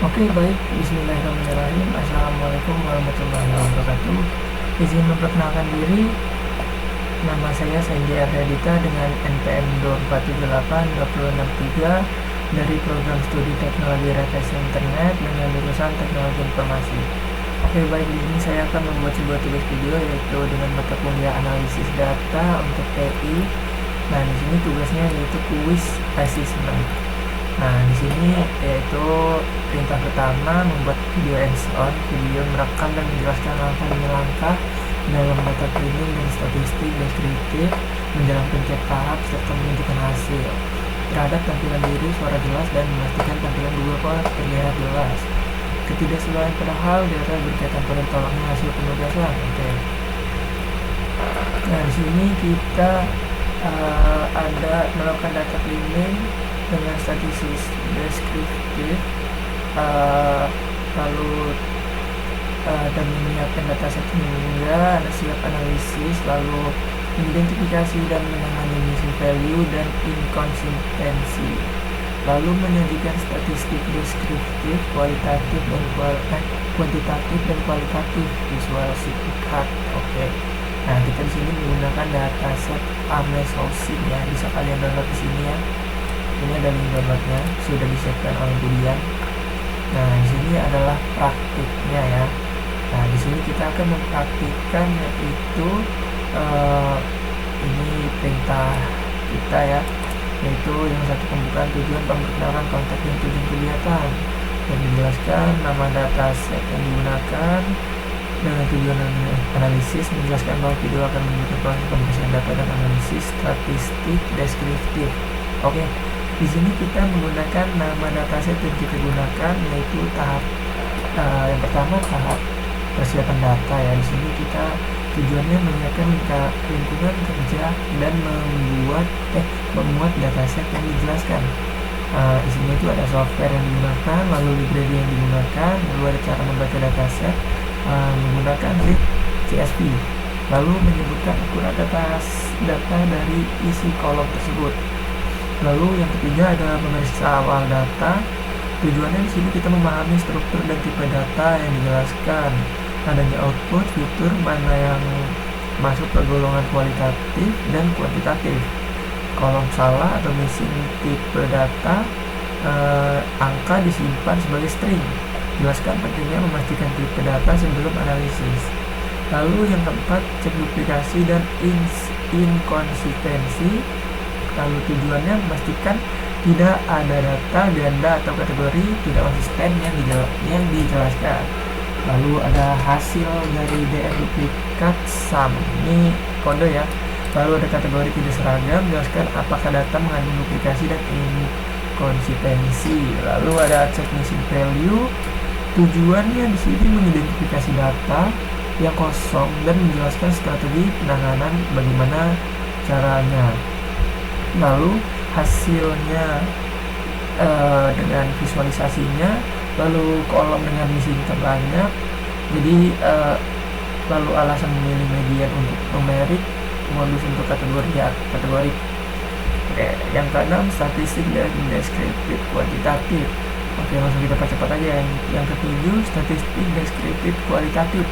Oke, baik. Bismillahirrahmanirrahim. Assalamualaikum warahmatullahi wabarakatuh. Izin memperkenalkan diri. Nama saya Sandy Ardadita dengan NPM 2478263 dari program studi teknologi rekayasa internet dengan jurusan teknologi informasi. Oke, baik. Di sini saya akan membuat sebuah tugas video yaitu dengan mata kuliah analisis data untuk TI. Nah, di sini tugasnya yaitu quiz assessment. Nah, di sini yaitu perintah pertama membuat video hands-on, video merekam dan menjelaskan langkah demi langkah dalam data cleaning dan statistik deskriptif, menjalankan tiap tahap serta menunjukkan hasil terhadap tampilan diri, suara jelas dan memastikan tampilan Google Forms terlihat jelas. Ketidaksesuaian pada hal data berkaitan pada tolaknya hasil penugasan. Oke. Nah, di sini kita ada melakukan data cleaning dengan statistik deskriptif, lalu dan menyiapkan dataset hingga ada siap analisis, lalu mengidentifikasi dan menangani missing value dan inkonsistensi, lalu menyajikan statistik deskriptif, kualitatif dan kuantitatif dan kualitatif visual chart. Oke. Nah, kita di sini menggunakan dataset Amazocin ya, bisa kalian download di sini ya. Ini ada link downloadnya, sudah disiapkan oleh Budian. Nah, di sini adalah praktiknya ya. Nah, di sini kita akan mempraktikkan yaitu ini perintah kita ya, yaitu yang satu pembukaan tujuan, memperkenalkan konteks dan tujuan kegiatan, dan menjelaskan nama dataset yang digunakan dengan tujuan analisis, menjelaskan bahwa video akan menunjukkan proses pemeriksaan data dan analisis statistik deskriptif. Oke. Di sini kita menggunakan nama dataset yang kita gunakan yaitu tahap yang pertama tahap persiapan data ya. Di sini kita tujuannya menyiapkan lingkungan kerja dan memuat dataset yang dijelaskan. Di sini itu ada software yang digunakan, lalu library yang digunakan, lalu ada cara membaca dataset menggunakan read CSV, lalu menyebutkan ukuran data dari isi kolom tersebut. Lalu yang ketiga adalah pemeriksa awal data. Tujuannya di sini kita memahami struktur dan tipe data yang dijelaskan, adanya output, fitur mana yang masuk ke golongan kualitatif dan kuantitatif, kolom salah atau missing tipe data, angka disimpan sebagai string. Jelaskan pentingnya memastikan tipe data sebelum analisis. Lalu yang keempat, cek duplikasi dan inkonsistensi. Lalu tujuannya memastikan tidak ada data ganda atau kategori tidak konsisten yang dijelaskan. Lalu ada hasil dari DR duplikat sum, ini kode ya. Lalu ada kategori tidak seragam, jelaskan apakah data mengandung duplikasi dan inkonsistensi. Lalu ada cek missing value. Tujuannya di sini mengidentifikasi data yang kosong dan menjelaskan strategi penanganan bagaimana caranya. Lalu hasilnya dengan visualisasinya, lalu kolom dengan missing terbanyak. Jadi lalu alasan memilih median untuk numerik, modus untuk kategori. Oke, yang keenam statistik dan deskriptif kuantitatif. Oke, langsung kita percepat aja. Yang ketujuh statistik deskriptif kualitatif.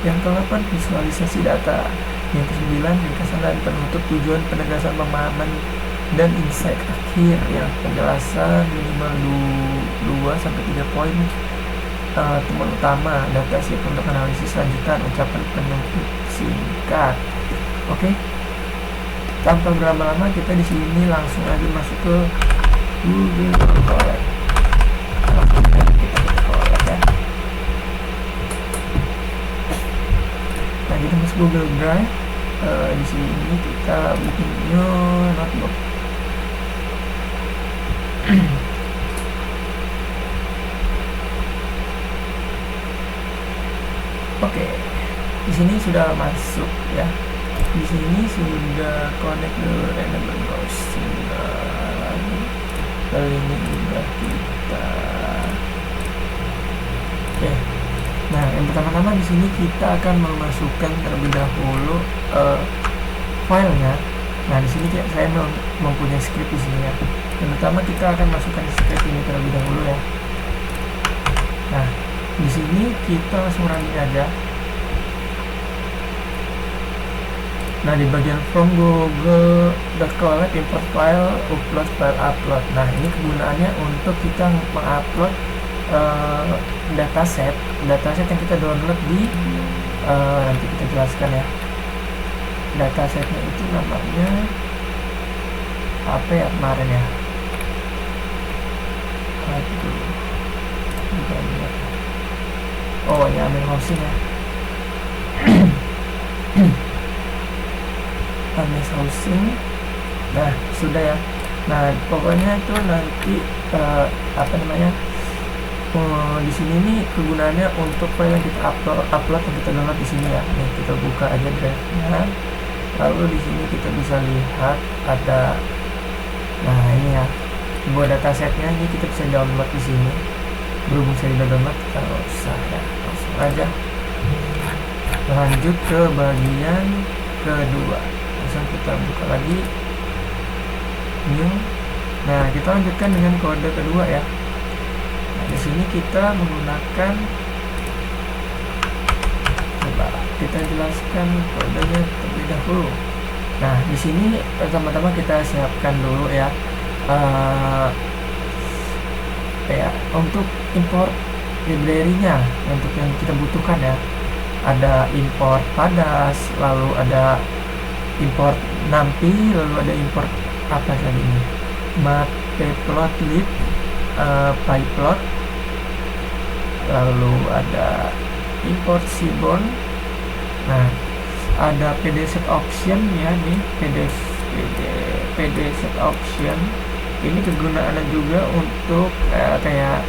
Yang ke-8 visualisasi data. Yang ke-9 ringkasan dan penutup, tujuan penegasan pemahaman dan insight akhir. Yang penjelasan minimal 2-3 poin. Temuan utama, data siap untuk analisis lanjutan, ucapan penutup singkat. Oke. Tanpa berlama-lama kita di sini langsung aja masuk ke Google Colab. Nah, kita masuk Google Drive. Di sini kita bikin new notebook. Oke, di sini sudah masuk ya. Di sini sudah connect ke random browsing. Lalu ini juga kita. Oke. Nah, yang pertama-tama di sini kita akan memasukkan terlebih dahulu filenya. Nah, di sini saya mempunyai script di sini ya. Yang pertama kita akan masukkan script ini terlebih dahulu ya. kita langsung running aja. Nah, di bagian from google.com import file, upload. Nah, ini kegunaannya untuk kita mengupload dataset yang kita download di nanti kita jelaskan ya. Datasetnya itu namanya apa ya kemarin ya? Aduh, banyak. Oh, ini ambil hosting ya. ambil hosting. Nah, sudah ya. Nah, pokoknya itu nanti apa namanya? Di sini nih kegunaannya untuk file yang kita upload yang kita download di sini ya. Nih, kita buka aja drive-nya. Lalu di sini kita bisa lihat ada, nah ini ya, buat datasetnya ini kita bisa download di sini. Berhubung saya sudah download, kita nggak usah ya, langsung aja lanjut ke bagian kedua. Langsung kita buka lagi new. Nah, kita lanjutkan dengan kode kedua ya. Nah, di sini kita menggunakan, coba kita jelaskan kodenya terlebih dahulu. Nah, di sini pertama-tama kita siapkan dulu ya, untuk import library-nya, untuk yang kita butuhkan ya. Ada import padas, lalu ada import numpy, lalu ada import apa tadi ini, matplotlib, pyplot, lalu ada import seaborn. Nah, ada pd set option ya, nih pd set option. Ini kegunaannya juga untuk kayak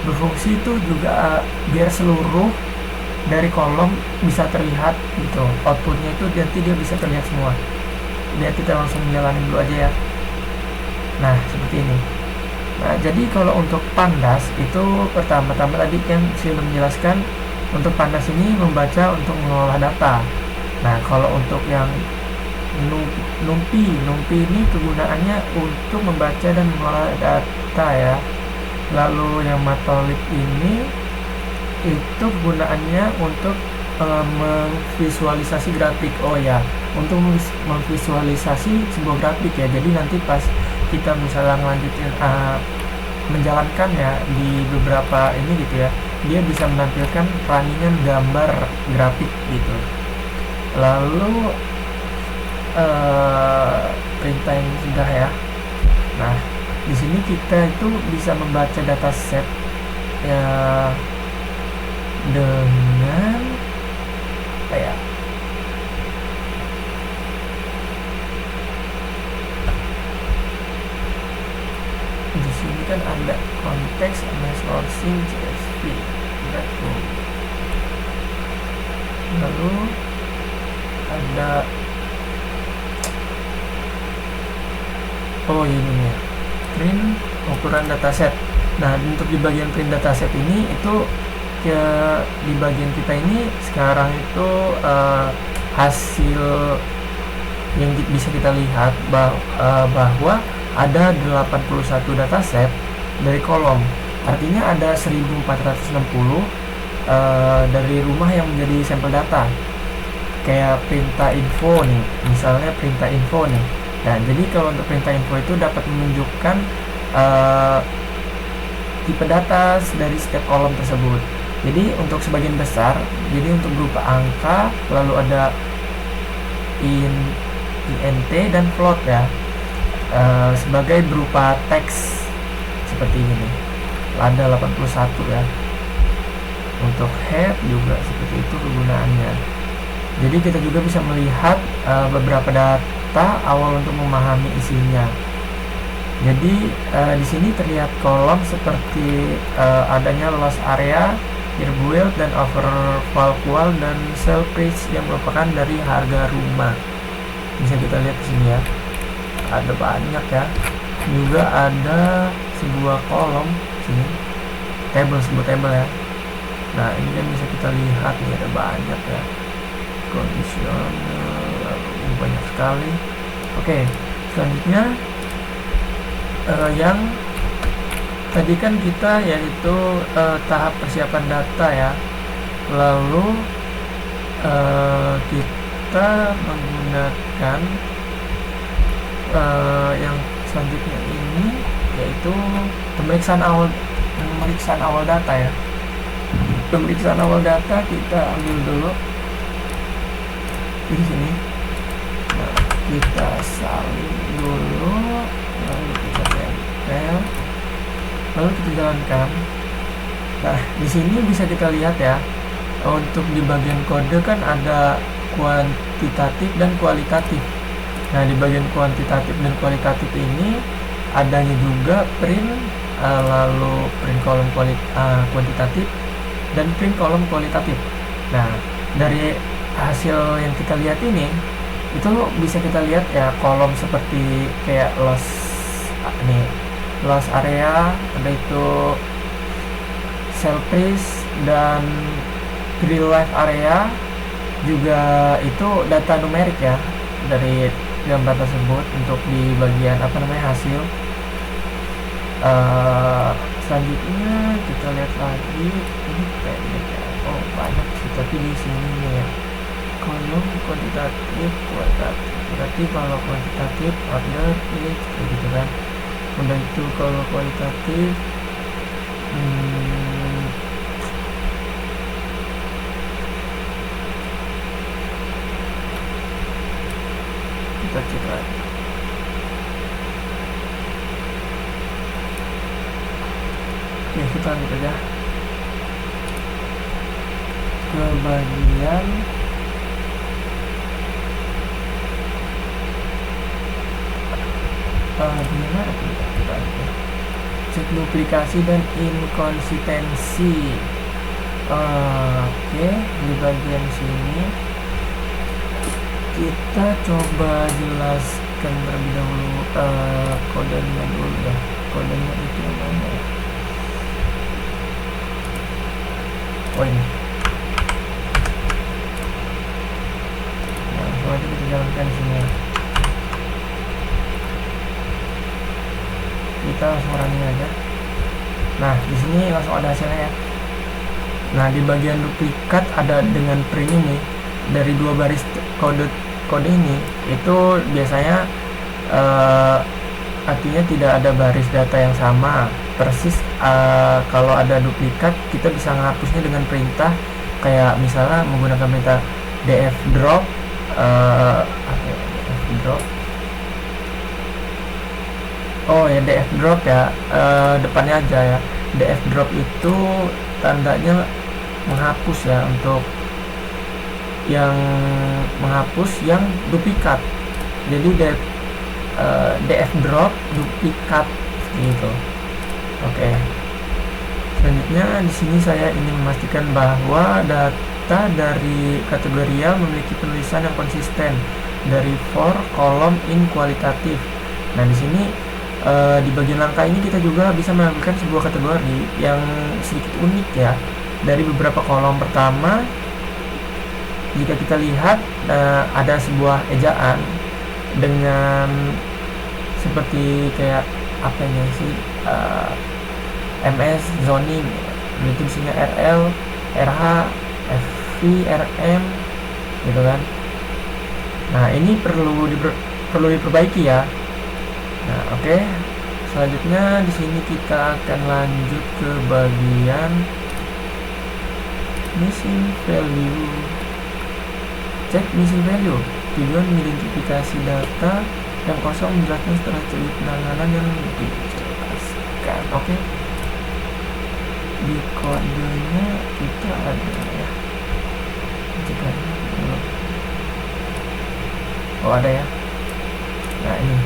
berfungsi itu juga biar seluruh dari kolom bisa terlihat gitu. Outputnya itu nanti dia bisa terlihat semua. Biar kita langsung jalanin dulu aja ya. Nah, seperti ini. Nah, jadi kalau untuk pandas itu pertama-tama tadi kan saya sudah menjelaskan, untuk pandas ini membaca untuk mengolah data. Nah, kalau untuk yang numpy ini kegunaannya untuk membaca dan mengolah data ya. Lalu yang matplotlib ini itu kegunaannya untuk memvisualisasi grafik. Oh ya, untuk memvisualisasi sebuah grafik ya. Jadi nanti pas kita misalnya melanjutin menjalankan ya di beberapa ini gitu ya, dia bisa menampilkan runningan gambar grafik gitu. Lalu perintah yang sudah ya. Nah, di sini kita itu bisa membaca dataset ya dengan kayak di sini kan ada konteks sama sourcing CSV, lalu ada ini ya, print ukuran dataset. Nah, untuk di bagian print dataset ini itu ya, di bagian kita ini sekarang itu hasil yang bisa kita lihat bahwa ada 81 dataset dari kolom. Artinya ada 1460 dari rumah yang menjadi sampel data. Kayak perintah info nih, misalnya perintah info nih. Nah, jadi kalau untuk perintah info itu dapat menunjukkan tipe data dari setiap kolom tersebut. Jadi untuk sebagian besar, jadi untuk berupa angka, lalu ada int dan float ya, sebagai berupa teks seperti ini nih. Ada 81 ya. Untuk head juga seperti itu kegunaannya. Jadi kita juga bisa melihat beberapa data awal untuk memahami isinya. Jadi di sini terlihat kolom seperti adanya loss area, build dan overval dan sell price yang merupakan dari harga rumah. Bisa kita lihat di sini ya. Ada banyak ya. Juga ada sebuah kolom sini, sebuah table ya. Nah, ini kan bisa kita lihat nih, ada banyak ya. Kondisional banyak sekali. Oke, selanjutnya yang tadi kan kita yaitu tahap persiapan data ya, lalu kita menggunakan yang selanjutnya ini yaitu pemeriksaan awal data ya. Pemeriksaan awal data kita ambil dulu di sini. Nah, kita salin dulu, lalu kita tempel, lalu kita jalankan. Nah, di sini bisa kita lihat ya, untuk di bagian kode kan ada kuantitatif dan kualitatif. Nah, di bagian kuantitatif dan kualitatif ini adanya juga print, lalu print kolom kuantitatif dan print kolom kualitatif. Nah, dari hasil yang kita lihat ini, itu bisa kita lihat ya, kolom seperti kayak loss area, ada itu cell price dan real life area, juga itu data numerik ya dari gambar tersebut untuk di bagian hasil. Selanjutnya kita lihat lagi, ini pendek ya, banyak sih, tapi di sini ya kolom kuantitatif, berarti kalau kuantitatif order list gitu kan. Udah itu kalau kualitatif kita cek lagi. Oke, kita lanjut aja ke bagian gimana kita cek duplikasi dan inkonsistensi. Oke, di bagian sini kita coba jelaskan terlebih dahulu kodenya dulu ya. Kodenya itu yang mana ya? Oh, ini. Nah, langsung aja kita jalankan di sini ya. Kita langsung running aja. Nah, di sini langsung ada hasilnya ya. Nah, di bagian duplikat ada dengan print ini, dari dua baris kode ini itu biasanya artinya tidak ada baris data yang sama persis. Kalau ada duplikat, kita bisa menghapusnya dengan perintah kayak misalnya menggunakan perintah df drop, df drop ya, depannya aja ya. Df drop itu tandanya menghapus ya, untuk yang menghapus yang duplikat. Jadi df drop duplikat gitu. Oke. Selanjutnya di sini saya ingin memastikan bahwa data dari kategorial memiliki penulisan yang konsisten dari for kolom in kualitatif. Nah, di sini di bagian langkah ini kita juga bisa menampilkan sebuah kategori yang sedikit unik ya. Dari beberapa kolom pertama, jika kita lihat ada sebuah ejaan dengan seperti kayak apa ini sih, MS zoning, itu isinya RL, RH, FV, RM gitu kan. Nah, ini perlu diperbaiki ya. Nah, oke. Selanjutnya di sini kita akan lanjut ke bagian missing value. Cek missing value. Tujuan mengidentifikasi data yang kosong menjelaskan strategi penanganan yang dijelaskan. Oke. Di kodenya kita ada ya. Cek lagi dulu. Oh, ada ya. Nah, ini.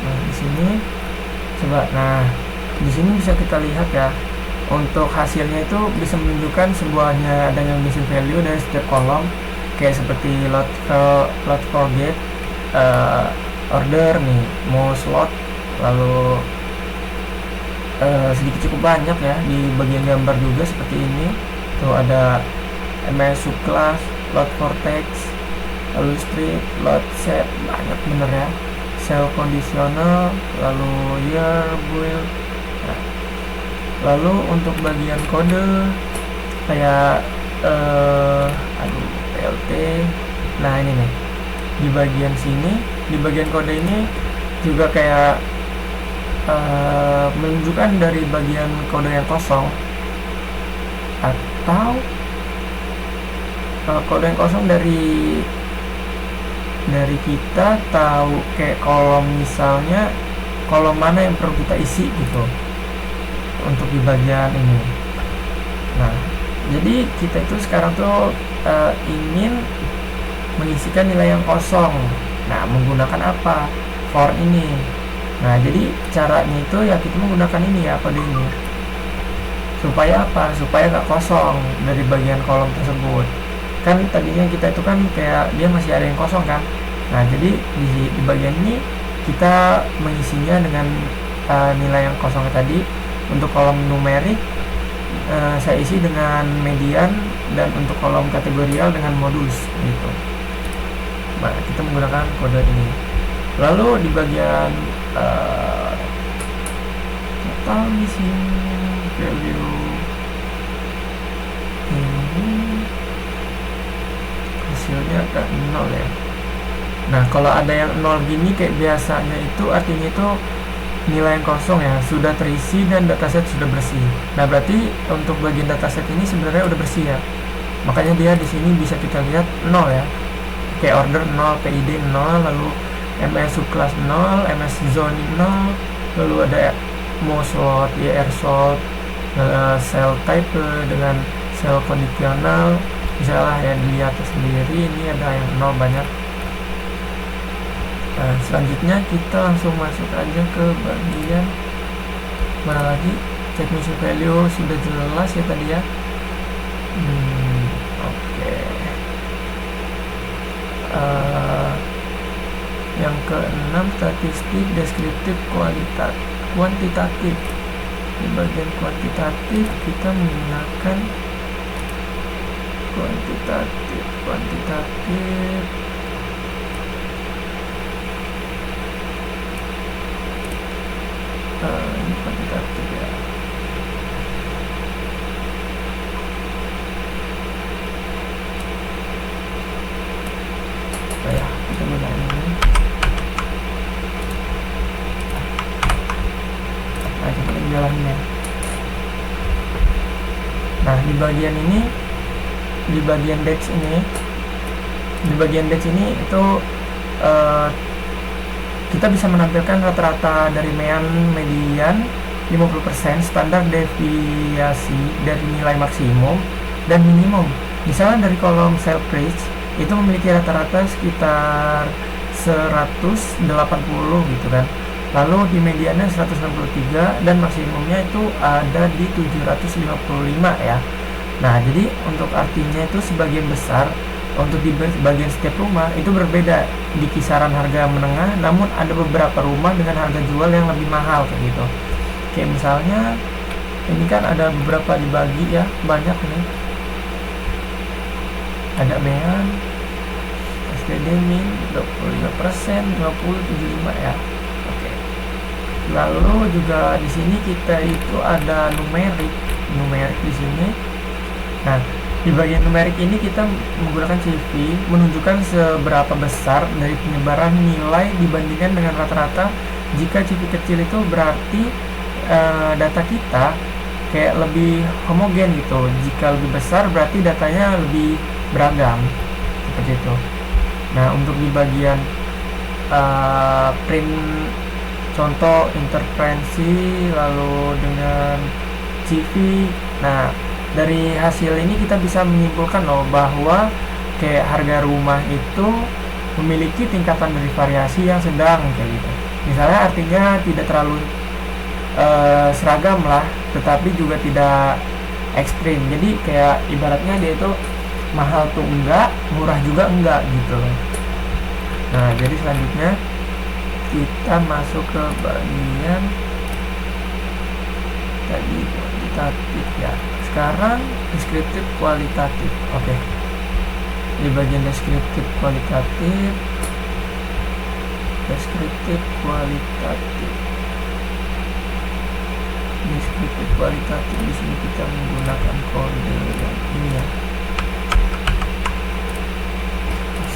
Nah, di sini coba. Nah, di sini bisa kita lihat ya, untuk hasilnya itu bisa menunjukkan sebuahnya adanya missing value dari setiap kolom, kayak seperti load forget, order nih, mau slot, lalu sedikit cukup banyak ya di bagian gambar juga seperti ini. Tuh ada MS subclass, load for text, lalu strip, load set, banyak bener ya, cell conditional, lalu year, build. Nah, lalu untuk bagian kode kayak PLT. Nah ini nih, di bagian sini, di bagian kode ini juga kayak menunjukkan dari bagian kode yang kosong atau kode yang kosong dari kita tahu kayak kolom, misalnya kolom mana yang perlu kita isi gitu untuk di bagian ini. Nah jadi kita itu sekarang tuh ingin mengisikan nilai yang kosong. Nah menggunakan apa? For ini. Nah jadi caranya itu ya kita menggunakan ini ya, kode ini, supaya apa? Supaya nggak kosong dari bagian kolom tersebut. Kan tadinya kita itu kan kayak dia masih ada yang kosong kan. Nah jadi di bagian ini kita mengisinya dengan nilai yang kosong tadi. Untuk kolom numerik saya isi dengan median, dan untuk kolom kategorial dengan modus gitu. Nah kita menggunakan kode ini. Lalu di bagian total di sini value ini hasilnya ada 0 ya. Nah kalau ada yang 0 gini kayak biasanya itu artinya itu nilai yang kosong ya, sudah terisi dan dataset sudah bersih. Nah berarti untuk bagian dataset ini sebenarnya udah bersih ya, makanya dia di sini bisa kita lihat 0 ya, kayak order 0, PID 0, lalu MS subclass 0, MS zoning 0, lalu ada mouse slot, IR slot, cell type dengan cell conditional. Misalnya ya dilihat sendiri, ini ada yang 0 banyak. Nah selanjutnya kita langsung masuk aja ke bagian mana lagi, check missing value sudah jelas ya tadi ya. Oke. Yang ke-6 statistik, deskriptif, kuantitatif. Di bagian kuantitatif kita menggunakan kuantitatif. Ini kuantitatif ya. Ya kita gunakan ini. Nah kita jalannya. Nah di bagian ini, di bagian dash ini itu kita bisa menampilkan rata-rata dari median 50%, standar deviasi dari nilai maksimum dan minimum. Misalnya dari kolom sell price itu memiliki rata-rata sekitar 180 gitu kan, lalu di mediannya 163 dan maksimumnya itu ada di 755 ya. Nah jadi untuk artinya itu sebagian besar untuk di bagian setiap rumah itu berbeda di kisaran harga menengah, namun ada beberapa rumah dengan harga jual yang lebih mahal kayak gitu. Kayak misalnya ini kan ada beberapa dibagi ya, banyak nih. Ada Mean, STD min 25%, 50, 75 ya. Oke. Lalu juga di sini kita itu ada numerik di sini. Nah di bagian numerik ini kita menggunakan CV menunjukkan seberapa besar dari penyebaran nilai dibandingkan dengan rata-rata. Jika CV kecil itu berarti data kita kayak lebih homogen gitu. Jika lebih besar berarti datanya lebih beragam seperti itu. Nah untuk di bagian print contoh interferensi lalu dengan CV, nah dari hasil ini kita bisa menyimpulkan loh bahwa kayak harga rumah itu memiliki tingkatan dari variasi yang sedang kayak gitu. Misalnya artinya tidak terlalu seragam lah, tetapi juga tidak ekstrim. Jadi kayak ibaratnya dia itu mahal tuh enggak, murah juga enggak gitu. Nah jadi selanjutnya kita masuk ke bagian tadi kuantitatif ya. Sekarang deskriptif kualitatif. Oke. Di bagian deskriptif kualitatif deskriptif kualitatif di sini kita menggunakan kode yang ini ya,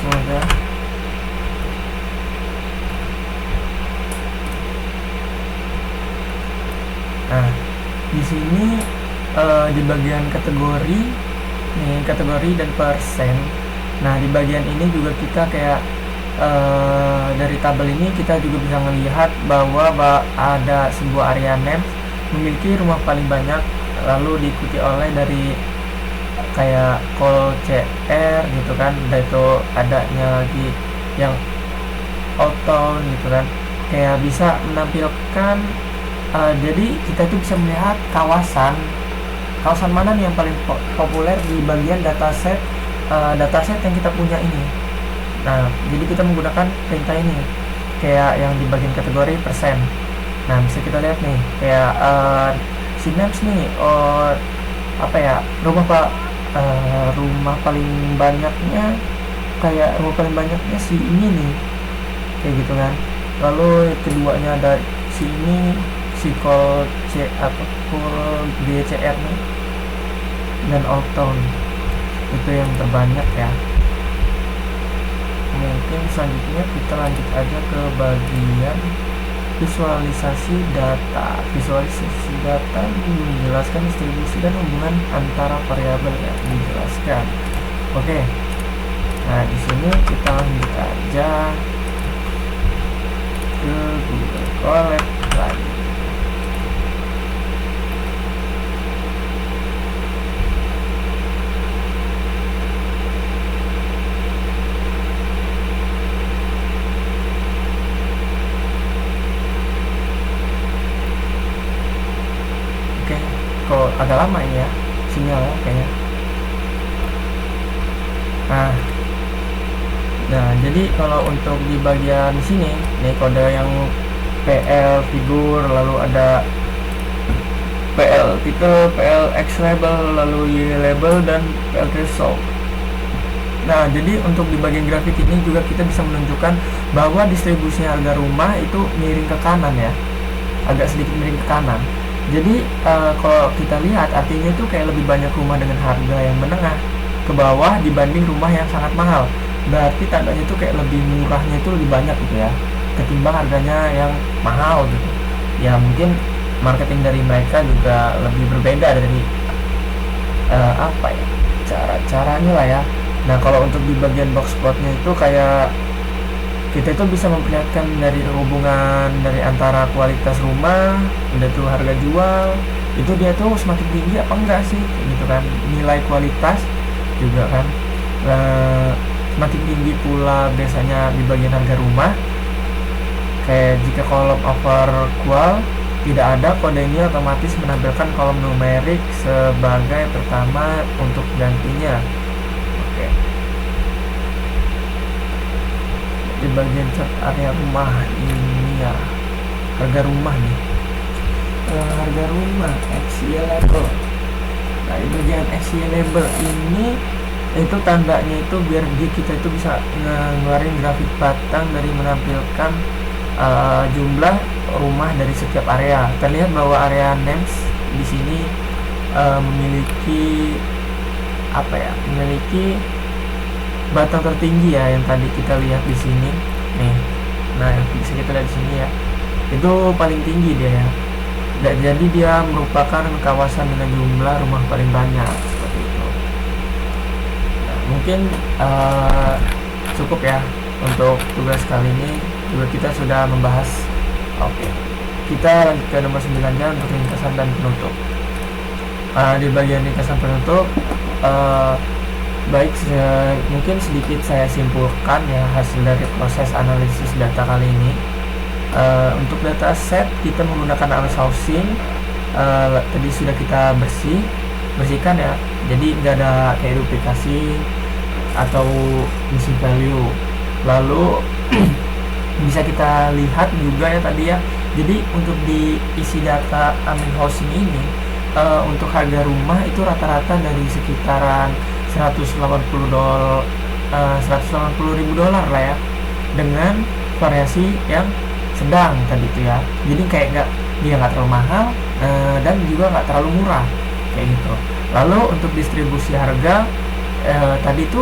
semoga nah di sini di bagian kategori nih, kategori dan persen. Nah di bagian ini juga kita kayak dari tabel ini kita juga bisa melihat bahwa ada sebuah area names memiliki rumah paling banyak, lalu diikuti oleh dari kayak call CR gitu kan, dan itu adanya lagi yang auto gitu kan, kayak bisa menampilkan jadi kita itu bisa melihat kawasan mana nih yang paling populer di bagian dataset yang kita punya ini. Nah jadi kita menggunakan perintah ini kayak yang di bagian kategori persen. Nah bisa kita lihat nih kayak synapse nih, rumah paling banyaknya si ini nih, kayak gitu kan. Lalu keduanya ada si ini, si call DCR nih, dan Alltown itu yang terbanyak ya. Mungkin selanjutnya kita lanjut aja ke bagian visualisasi data menjelaskan distribusi dan hubungan antara variabel yang dijelaskan. Oke. Nah, di sini kita lanjut aja ke Google Colab lagi. Kok agak lama ini ya sinyalnya kayaknya. Nah jadi kalau untuk di bagian sini nih kode yang PL figur, lalu ada PL title, PL X label, lalu Y label, dan PL threshold. Nah jadi untuk di bagian grafik ini juga kita bisa menunjukkan bahwa distribusi harga rumah itu miring ke kanan ya, agak sedikit miring ke kanan. Jadi kalau kita lihat artinya itu kayak lebih banyak rumah dengan harga yang menengah ke bawah dibanding rumah yang sangat mahal. Berarti tandanya itu kayak lebih murahnya itu lebih banyak gitu ya, ketimbang harganya yang mahal gitu. Ya mungkin marketing dari mereka juga lebih berbeda dari cara-caranya lah ya. Nah kalau untuk di bagian box plotnya itu kayak kita itu bisa memperlihatkan dari hubungan dari antara kualitas rumah, udah tuh harga jual, itu dia tuh semakin tinggi apa enggak sih, gitu kan. Nilai kualitas juga kan semakin tinggi pula biasanya di bagian harga rumah. Kayak jika kolom over qual tidak ada, kode ini otomatis menampilkan kolom numerik sebagai pertama untuk gantinya. Oke. Di bagian chart area rumah ini ya, harga rumah nih, harga rumah XY label. Nah di bagian XY label ini itu tandanya itu biar kita itu bisa ngeluarin grafik batang dari menampilkan jumlah rumah dari setiap area. Terlihat bahwa area names di sini memiliki batang tertinggi ya, yang tadi kita lihat di sini nih. Nah yang bisa kita lihat di sini ya, itu paling tinggi dia ya. Jadi dia merupakan kawasan dengan jumlah rumah paling banyak seperti itu. Nah, mungkin cukup ya untuk tugas kali ini. Juga kita sudah membahas. Oke, kita lanjut ke nomor 9 nya untuk ringkasan dan penutup. Di bagian ringkasan penutup, mungkin sedikit saya simpulkan ya hasil dari proses analisis data kali ini. Untuk data set kita menggunakan array sourcing, tadi sudah kita bersihkan ya, jadi nggak ada kayak duplikasi atau missing value. Lalu bisa kita lihat juga ya tadi ya, jadi untuk diisi data Amin Housing ini, untuk harga rumah itu rata-rata dari sekitaran $180 $180.000 lah ya, dengan variasi yang sedang tadi itu ya. Jadi kayak dia nggak terlalu mahal dan juga nggak terlalu murah kayak gitu. Lalu untuk distribusi harga, tadi itu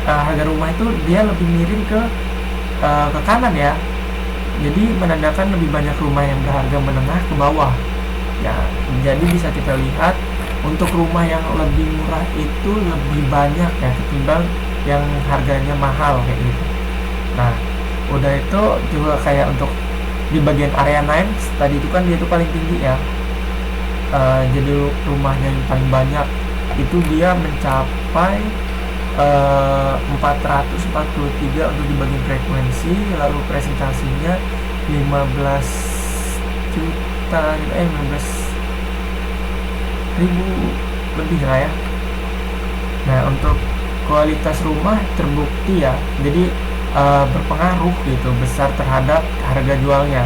harga rumah itu dia lebih miring ke kanan ya. Jadi menandakan lebih banyak rumah yang berharga menengah ke bawah ya. Jadi bisa kita lihat untuk rumah yang lebih murah itu lebih banyak ya ketimbang yang harganya mahal kayak gitu. Nah, udah itu juga kayak untuk di bagian area 9 tadi itu kan dia tuh paling tinggi ya. Jadi rumahnya yang paling banyak itu dia mencapai 443 untuk di bagian frekuensi, lalu presentasinya 15 juta 15.000 lebih lah ya. Nah, untuk kualitas rumah terbukti ya, jadi berpengaruh gitu besar terhadap harga jualnya.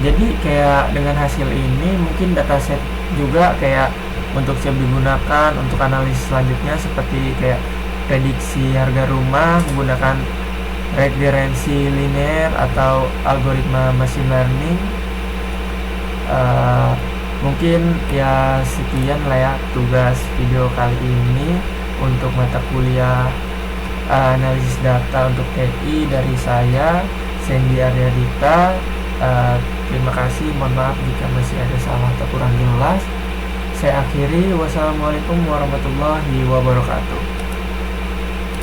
Jadi kayak dengan hasil ini mungkin dataset juga kayak untuk siap digunakan untuk analisis selanjutnya, seperti kayak prediksi harga rumah menggunakan regressi linear atau algoritma machine learning. Mungkin ya sekian lah ya tugas video kali ini untuk mata kuliah analisis data untuk TI dari saya, Sandy Aryadita. Terima kasih, mohon maaf jika masih ada salah atau kurang jelas. Saya akhiri, wassalamualaikum warahmatullahi wabarakatuh.